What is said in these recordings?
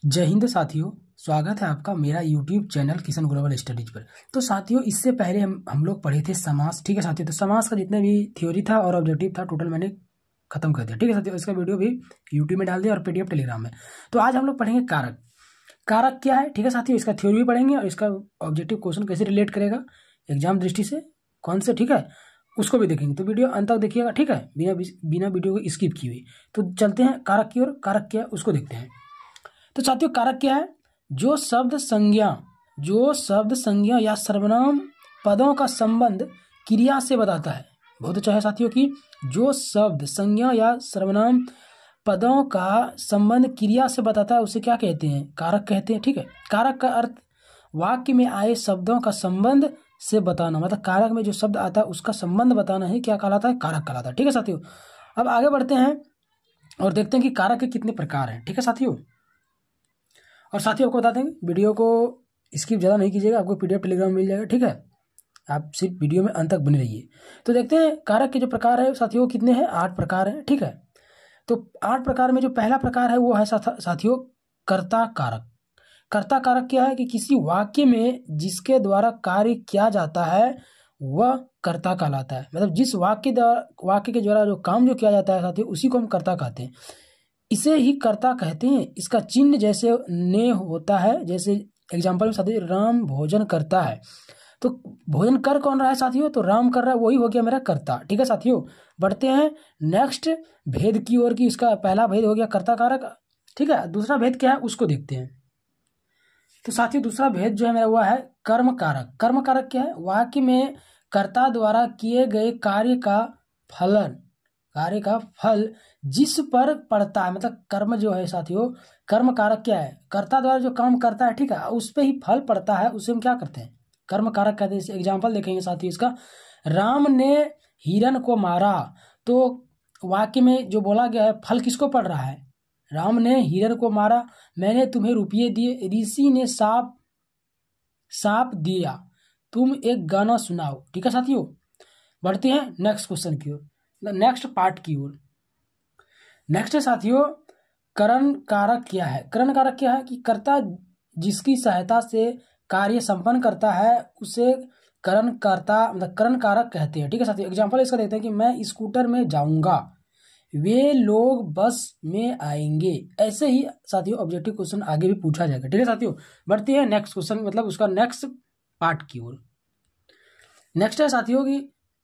जय हिंद साथियों, स्वागत है आपका मेरा YouTube channel Kishan global studies पर। तो साथियों, इससे पहले हम लोग पढ़े थे समास। ठीक है साथियों, तो समास का जितने भी थ्योरी था और ऑब्जेक्टिव था टोटल मैंने खत्म कर दिया। ठीक है साथियों, इसका वीडियो भी यूट्यूब में डाल दिया और पीडीएफ टेलीग्राम में। तो आज हम लोग पढ़ेंगे कारक। कारक क्या है, ठीक है साथियों, इसका थ्योरी भी पढ़ेंगे और इसका ऑब्जेक्टिव क्वेश्चन कैसे रिलेट करेगा एग्जाम दृष्टि से कौन से, ठीक है, उसको भी देखेंगे। तो वीडियो अंत तक देखिएगा, ठीक है, बिना वीडियो को स्किप किए हुए। तो चलते हैं कारक की ओर। कारक क्या है उसको देखते हैं। तो साथियों, कारक क्या है? जो शब्द संज्ञा या सर्वनाम पदों का संबंध क्रिया से बताता है। बहुत अच्छा है साथियों कि जो शब्द संज्ञा या सर्वनाम पदों का संबंध क्रिया से बताता है उसे क्या कहते हैं? कारक कहते हैं। ठीक है, कारक का अर्थ वाक्य में आए शब्दों का संबंध से बताना, मतलब कारक में जो शब्द आता है उसका संबंध बताना ही क्या कहलाता है? कारक कहलाता है। ठीक है साथियों, अब आगे बढ़ते हैं और देखते हैं कि कारक के कितने प्रकार हैं। ठीक है साथियों, और साथियों आपको बता देंगे वीडियो को स्किप ज़्यादा नहीं कीजिएगा, आपको पीडीएफ टेलीग्राम मिल जाएगा। ठीक है, आप सिर्फ वीडियो में अंत तक बने रहिए। तो देखते हैं कारक के जो प्रकार है साथियों कितने हैं? 8 प्रकार हैं। ठीक है, तो 8 प्रकार में जो पहला प्रकार है वो है साथियों कर्ता कारक। कर्ता कारक क्या है कि किसी वाक्य में जिसके द्वारा कार्य किया जाता है वह कर्ता कहलाता है। मतलब जिस वाक्य के द्वारा जो काम जो किया जाता है साथियों उसी को हम कर्ता कहते हैं, इसे ही कर्ता कहते हैं। इसका चिन्ह जैसे ने होता है, जैसे एग्जाम्पल में साथियों राम भोजन करता है, तो भोजन कर कौन रहा है साथियों? तो राम कर रहा है, वही हो गया मेरा कर्ता। ठीक है साथियों, बढ़ते हैं नेक्स्ट भेद की ओर की। इसका पहला भेद हो गया कर्ता कारक। ठीक है, दूसरा भेद क्या है उसको देखते हैं। तो साथियों दूसरा भेद जो है मेरा वह है कर्म कारक। कर्म कारक क्या है? वाक्य में कर्ता द्वारा किए गए कार्य का फल जिस पर पड़ता है, मतलब कर्म जो है साथियों, कर्म कारक क्या है? कर्ता द्वारा जो काम करता है, ठीक है, उस पर ही फल पड़ता है, उसे हम क्या करते हैं? कर्म कारक कहते हैं। एग्जाम्पल देखेंगे साथियों इसका, राम ने हिरण को मारा, तो वाक्य में जो बोला गया है फल किसको पड़ रहा है? राम ने हिरण को मारा, मैंने तुम्हें रुपये दिए, ऋषि ने साप दिया, तुम एक गाना सुनाओ। ठीक है साथियों, बढ़ते हैं नेक्स्ट क्वेश्चन की ओर, नेक्स्ट पार्ट की ओर। नेक्स्ट है साथियों करण कारक क्या है? करण कारक क्या है कि कर्ता जिसकी सहायता से कार्य संपन्न करता है उसे करण कारक कहते हैं। ठीक है साथियों, एग्जांपल इसका देते हैं कि मैं स्कूटर में जाऊंगा, वे लोग बस में आएंगे। ऐसे ही साथियों ऑब्जेक्टिव क्वेश्चन आगे भी पूछा जाएगा। ठीक है साथियों, बढ़ते हैं नेक्स्ट क्वेश्चन, मतलब उसका नेक्स्ट पार्ट की ओर। नेक्स्ट है साथियों की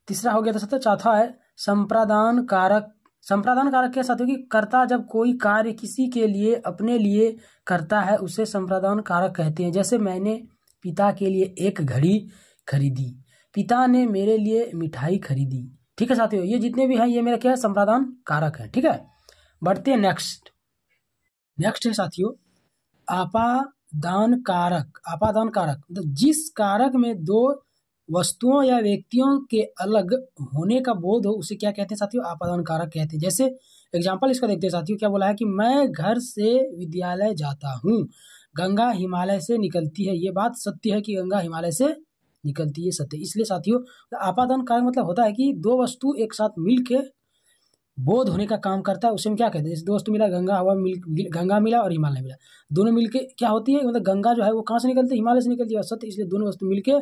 तीसरा हो गया था साथियों, चौथा है संप्रदान कारक। संप्रदान कारक क्या साथियों कि कर्ता जब कोई कार्य किसी के लिए अपने लिए करता है उसे संप्रदान कारक कहते हैं। जैसे मैंने पिता के लिए एक घड़ी खरीदी, पिता ने मेरे लिए मिठाई खरीदी। ठीक है साथियों, ये जितने भी हैं ये मेरा क्या है? संप्रदान कारक है। ठीक है, बढ़ते हैं नेक्स्ट है साथियों आपादान कारक। आपादान कारक मतलब जिस कारक में दो वस्तुओं या व्यक्तियों के अलग होने का बोध हो उसे क्या कहते हैं साथियों? आपादान कारक कहते हैं। जैसे एग्जांपल इसका देखते हैं साथियों, क्या बोला है कि मैं घर से विद्यालय जाता हूँ, गंगा हिमालय से निकलती है। ये बात सत्य है कि गंगा हिमालय से निकलती है, सत्य। इसलिए साथियों आपादान कारक मतलब होता है कि दो वस्तु एक साथ मिलके बोध होने का काम करता है, उसे हम क्या कहते हैं? जैसे दोस्त मिला, गंगा मिला और हिमालय मिला, दोनों मिलके क्या होती है? मतलब गंगा जो है वो कहाँ से निकलती है? हिमालय से निकलती है, सत्य। इसलिए दोनों वस्तु मिलके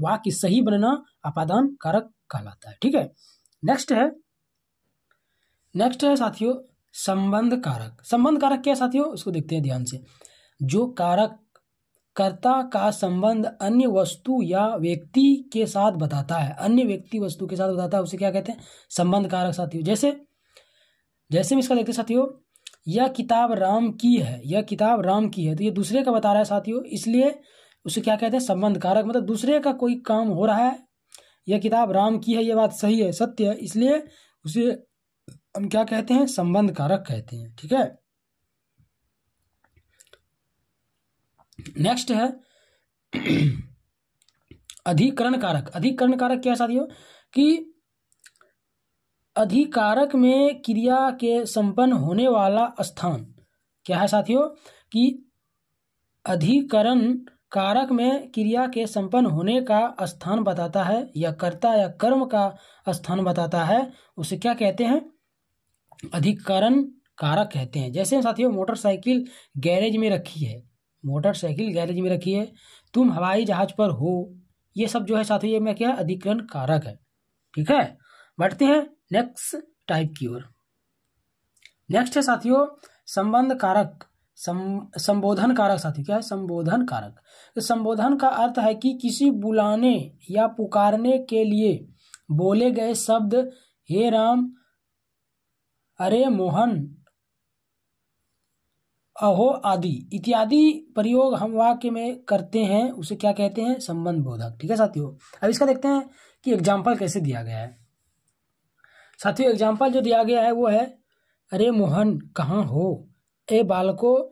वाक्य सही बनना आपादान कारक कहलाता है। ठीक है, नेक्स्ट है साथियों संबंध कारक। संबंध कारक क्या है साथियों उसको देखते हैं ध्यान से। जो कारक कर्ता का संबंध अन्य वस्तु या व्यक्ति के साथ बताता है, अन्य व्यक्ति वस्तु के साथ बताता है, उसे क्या कहते हैं? संबंध कारक साथियों। जैसे हम इसका देखते हैं साथियों, यह किताब राम की है, तो ये दूसरे का बता रहा है साथियों, इसलिए उसे क्या कहते हैं? संबंध कारक। मतलब दूसरे का कोई काम हो रहा है, यह किताब राम की है, ये बात सही है, सत्य है, इसलिए उसे हम क्या कहते हैं? संबंध कारक कहते हैं। ठीक है, नेक्स्ट है अधिकरण कारक। अधिकरण कारक क्या है साथियों कि अधिकारक में क्रिया के संपन्न होने वाला स्थान क्या है साथियों कि अधिकरण कारक में क्रिया के संपन्न होने का स्थान बताता है या कर्ता या कर्म का स्थान बताता है, उसे क्या कहते हैं? अधिकरण कारक कहते हैं। जैसे साथियों मोटरसाइकिल गैरेज में रखी है, मोटरसाइकिल गैरेज में रखी है, तुम हवाई जहाज पर हो, ये सब जो है साथियों ये में क्या है, अधिकरण कारक है। ठीक है, बढ़ते हैं नेक्स्ट टाइप की ओर। नेक्स्ट है साथियों संबंध कारक, संबोधन कारक। साथियों क्या है, संबोधन कारक। तो संबोधन का अर्थ है कि किसी बुलाने या पुकारने के लिए बोले गए शब्द हे राम, अरे मोहन, अहो आदि इत्यादि प्रयोग हम वाक्य में करते हैं, उसे क्या कहते हैं, संबंध बोधक। ठीक है साथियों, अब इसका देखते हैं कि एग्जाम्पल कैसे दिया गया है। साथियों एग्जाम्पल जो दिया गया है वो है, अरे मोहन कहाँ हो, ए बालको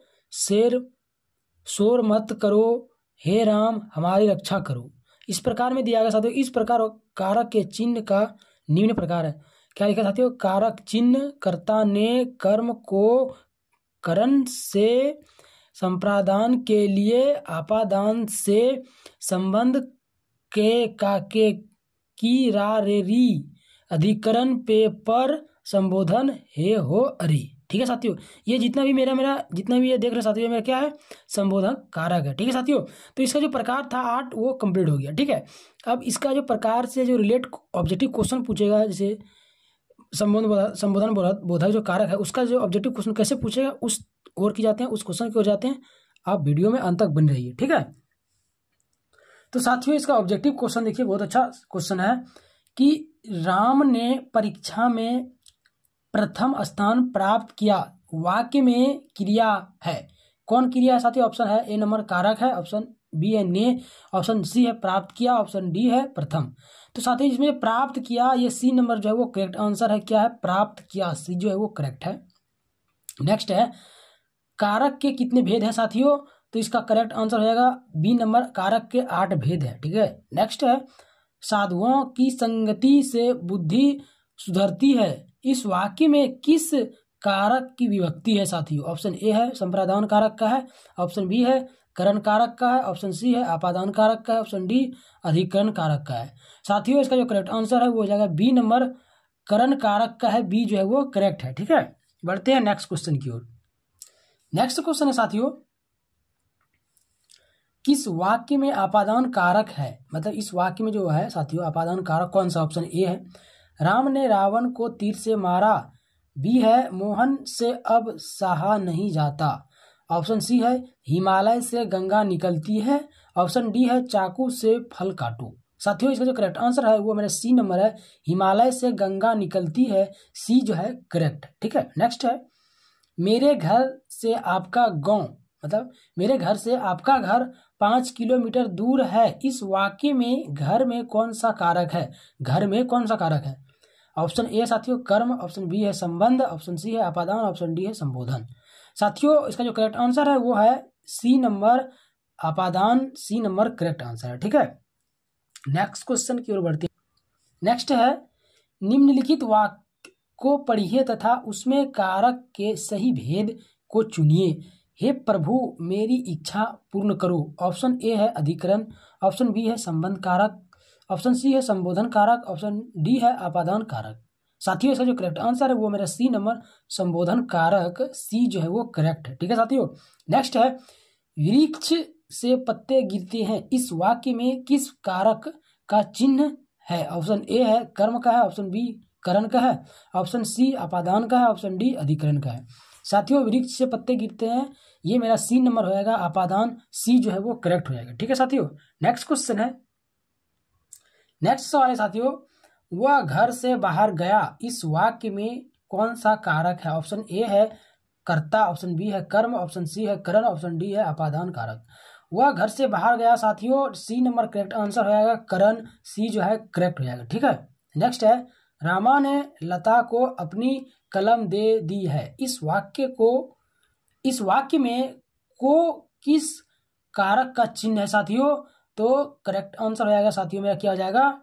शोर मत करो, हे राम हमारी रक्षा करो। इस प्रकार में दिया गया साथियों। इस प्रकार कारक के चिन्ह का निम्न प्रकार है। क्या लिखा साथियों, कारक चिन्ह कर्ता ने कर्म को करण से संप्रादान के लिए आपादान से संबंध के का के की रा रे री अधिकरण पे पर संबोधन हे हो अरे। ठीक है साथियों, ये जितना भी मेरा जितना भी ये देख रहे साथियों, मेरा क्या है, संबोधन कारक है। ठीक है साथियों, तो इसका जो प्रकार था 8 वो कंप्लीट हो गया। ठीक है, अब इसका जो प्रकार से जो रिलेट ऑब्जेक्टिव क्वेश्चन पूछेगा, जैसे संबोधन बोधक जो कारक है उसका जो ऑब्जेक्टिव क्वेश्चन कैसे पूछेगा, उस ओर की जाते हैं, उस क्वेश्चन की ओर जाते हैं। आप वीडियो में अंत तक बने रहिए। ठीक है, तो साथियों इसका ऑब्जेक्टिव क्वेश्चन देखिए, बहुत अच्छा क्वेश्चन है कि राम ने परीक्षा में प्रथम स्थान प्राप्त किया, वाक्य में क्रिया है, कौन क्रिया है साथियों, ऑप्शन है ए नंबर कारक है, ऑप्शन बी है ने, ऑप्शन सी है प्राप्त किया, ऑप्शन डी है प्रथम। तो साथियों इसमें प्राप्त किया, ये सी नंबर जो है वो करेक्ट आंसर है। क्या है, प्राप्त किया, सी जो है वो करेक्ट है। नेक्स्ट है कारक के कितने भेद हैं साथियों, तो इसका करेक्ट आंसर हो जाएगा बी नंबर, कारक के 8 भेद है। ठीक है, नेक्स्ट है साधुओं की संगति से बुद्धि सुधरती है, इस वाक्य में किस कारक की विभक्ति है साथियों, ऑप्शन ए है संप्रादान कारक का है, ऑप्शन बी है करण कारक का है, ऑप्शन सी है आपादान कारक का है, ऑप्शन डी अधिकरण कारक का है। साथियों इसका जो करेक्ट आंसर है वो हो जाएगा बी नंबर, करण कारक का है, बी जो है वो करेक्ट है। ठीक है, बढ़ते हैं नेक्स्ट क्वेश्चन की ओर। नेक्स्ट क्वेश्चन है साथियों, किस वाक्य में आपादान कारक है, मतलब इस वाक्य में जो है साथियों आपादान कारक कौन सा, ऑप्शन ए है राम ने रावण को तीर से मारा, बी है मोहन से अब सहा नहीं जाता, ऑप्शन सी है हिमालय से गंगा निकलती है, ऑप्शन डी है चाकू से फल काटो। साथियों इसका जो करेक्ट आंसर है वो मेरा सी नंबर है, हिमालय से गंगा निकलती है, सी जो है करेक्ट। ठीक है, नेक्स्ट है मेरे घर से आपका गांव, मतलब मेरे घर से आपका घर 5 किलोमीटर दूर है, इस वाक्य में घर में कौन सा कारक है, घर में कौन सा कारक है, ऑप्शन ए साथियों कर्म, ऑप्शन बी है संबंध, ऑप्शन सी है आपादान, ऑप्शन डी है संबोधन। साथियों इसका जो करेक्ट आंसर है वो है सी नंबर आपादान, सी नंबर करेक्ट आंसर है। ठीक है, नेक्स्ट क्वेश्चन की ओर बढ़ते हैं। नेक्स्ट है निम्नलिखित वाक्य को पढ़िए तथा उसमें कारक के सही भेद को चुनिए, हे प्रभु मेरी इच्छा पूर्ण करो, ऑप्शन ए है अधिकरण, ऑप्शन बी है संबंध कारक, ऑप्शन सी है संबोधन कारक, ऑप्शन डी है आपादान कारक। साथियों इसका जो करेक्ट आंसर है वो मेरा सी नंबर संबोधन कारक, सी जो है वो करेक्ट है। ठीक है साथियों, नेक्स्ट है वृक्ष से पत्ते गिरते हैं, इस वाक्य में किस कारक का चिन्ह है, ऑप्शन ए है कर्म का है, ऑप्शन बी करण का है, ऑप्शन सी आपादान का है, ऑप्शन डी अधिकरण का है। साथियों वृक्ष से पत्ते गिरते हैं, ये मेरा सी नंबर हो जाएगा आपादान, सी जो है वो करेक्ट हो जाएगा। ठीक है साथियों, नेक्स्ट क्वेश्चन है, नेक्स्ट सवाल है साथियों वह घर से बाहर गया, इस वाक्य में कौन सा कारक है, ऑप्शन ए है कर्ता, ऑप्शन बी है कर्म, ऑप्शन सी है करण, ऑप्शन डी है आपादान कारक। वह घर से बाहर गया साथियों, सी नंबर करेक्ट आंसर हो जाएगा करण, सी जो है करेक्ट हो जाएगा। ठीक है, नेक्स्ट है रामा ने लता को अपनी कलम दे दी है, इस वाक्य में को किस कारक का चिन्ह है साथियों, तो करेक्ट आंसर हो जाएगा साथियों मेरा क्या हो जाएगा,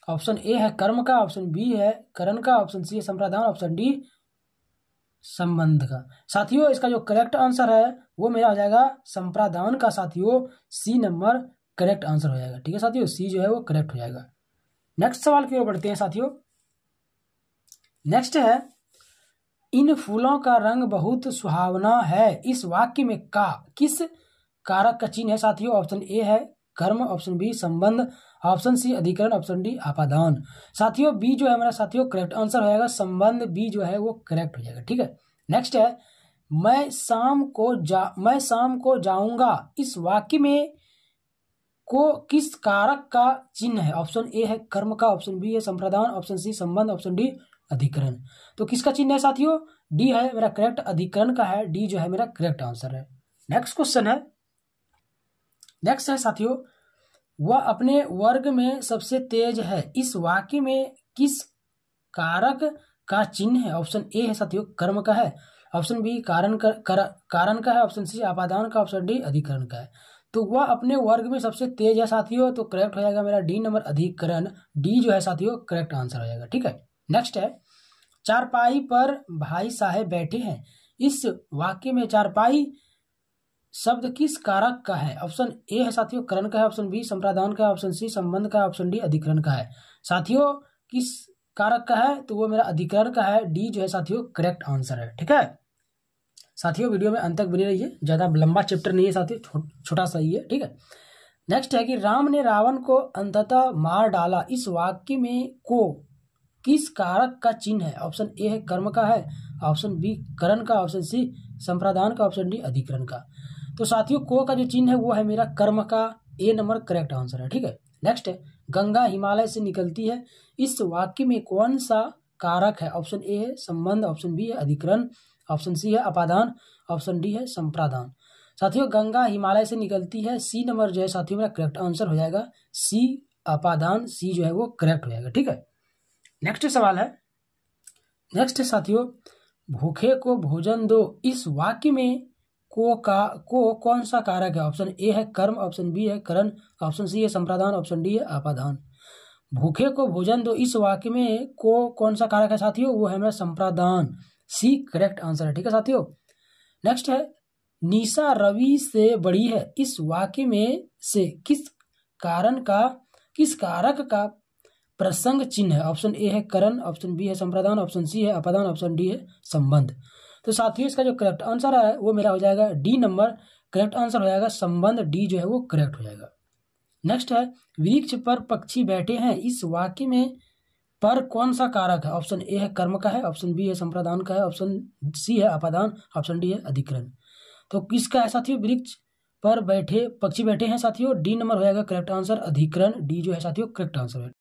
ऑप्शन ए है कर्म का, ऑप्शन बी है करण का, ऑप्शन सी है संप्रादान, ऑप्शन डी संबंध का। साथियों इसका जो करेक्ट आंसर है वो मेरा हो जाएगा संप्रादान का, साथियों सी नंबर करेक्ट आंसर हो जाएगा। ठीक है साथियों, सी जो है वो करेक्ट हो जाएगा। नेक्स्ट सवाल की ओर बढ़ते हैं साथियों। नेक्स्ट है इन फूलों का रंग बहुत सुहावना है, इस वाक्य में का किस कारक का चिन्ह है साथियों? ऑप्शन ए है कर्म, ऑप्शन बी संबंध, ऑप्शन सी अधिकरण, ऑप्शन डी आपादान। साथियों बी जो है हमारा साथियों करेक्ट आंसर हो जाएगा, संबंध बी जो है वो करेक्ट हो जाएगा। ठीक है, नेक्स्ट है मैं शाम को जाऊंगा, इस वाक्य में को किस कारक का चिन्ह है? ऑप्शन ए है कर्म का, ऑप्शन बी है संप्रदान, ऑप्शन सी संबंध, ऑप्शन डी अधिकरण। तो किसका चिन्ह है साथियों? डी है मेरा करेक्ट, अधिकरण का है, डी जो है मेरा करेक्ट आंसर है। नेक्स्ट क्वेश्चन है, नेक्स्ट है साथियों वह अपने वर्ग में सबसे तेज है, इस वाक्य में किस कारक का चिन्ह है? ऑप्शन ए है साथियों कर्म का है, ऑप्शन बी कारण का है, ऑप्शन सी आपादान का, ऑप्शन डी अधिकरण का है। तो वह अपने वर्ग में सबसे तेज है साथियों, तो करेक्ट हो जाएगा मेरा डी नंबर अधिकरण, डी जो है साथियों करेक्ट आंसर हो जाएगा। ठीक है, नेक्स्ट है चारपाई पर भाई साहब बैठे हैं, इस वाक्य में चारपाई शब्द किस कारक का है? ऑप्शन ए है साथियों करण का है, ऑप्शन बी संप्रदान का है, ऑप्शन सी संबंध का है, ऑप्शन डी अधिकरण का है। साथियों किस कारक का है? तो वो मेरा अधिकरण का है, डी जो है साथियों करेक्ट आंसर है। ठीक है साथियों, वीडियो में अंत तक बने रहिए, ज्यादा लंबा चैप्टर नहीं है साथियों, छोटा सा ही है। ठीक है, नेक्स्ट है कि राम ने रावण को अंततः मार डाला, इस वाक्य में को किस कारक का चिन्ह है? ऑप्शन ए है कर्म का है, ऑप्शन बी करण का, ऑप्शन सी संप्रदान का, ऑप्शन डी अधिकरण का। तो साथियों को का जो चिन्ह है वो है मेरा कर्म का, ए नंबर करेक्ट आंसर है। ठीक है, नेक्स्ट है गंगा हिमालय से निकलती है, इस वाक्य में कौन सा कारक है? ऑप्शन ए है संबंध, ऑप्शन बी है अधिकरण, ऑप्शन सी है अपादान, ऑप्शन डी है संप्रदान। साथियों गंगा हिमालय से निकलती है, सी नंबर जो है साथियों मेरा करेक्ट आंसर हो जाएगा, सी अपादान, सी जो है वो करेक्ट हो जाएगा। ठीक है, नेक्स्ट सवाल है, नेक्स्ट है साथियों भूखे को भोजन दो, इस वाक्य में को कौन सा कारक है? ऑप्शन ए है कर्म, ऑप्शन बी है करण, ऑप्शन सी है संप्रदान, ऑप्शन डी है आपादान। भूखे को भोजन दो, इस वाक्य में को कौन सा कारक है साथियों? वो है मेरा संप्रदान, सी करेक्ट आंसर है। ठीक है साथियों, नेक्स्ट है निशा रवि से बड़ी है, इस वाक्य में से किस कारक का प्रसंग चिन्ह है? ऑप्शन ए है करण, ऑप्शन बी है संप्रदान, ऑप्शन सी है अपादान, ऑप्शन डी है संबंध। तो साथियों इसका जो करेक्ट आंसर है वो मेरा हो जाएगा डी नंबर करेक्ट आंसर हो जाएगा, संबंध, डी जो है वो करेक्ट हो जाएगा। नेक्स्ट है वृक्ष पर पक्षी बैठे हैं, इस वाक्य में पर कौन सा कारक है? ऑप्शन ए है कर्म का है, ऑप्शन बी है संप्रदान का है, ऑप्शन सी है अपादान, ऑप्शन डी है अधिकरण। तो किसका है साथियों? वृक्ष पर बैठे पक्षी बैठे हैं साथियों, डी नंबर हो जाएगा करेक्ट आंसर, अधिकरण, डी जो है साथियों करेक्ट आंसर है।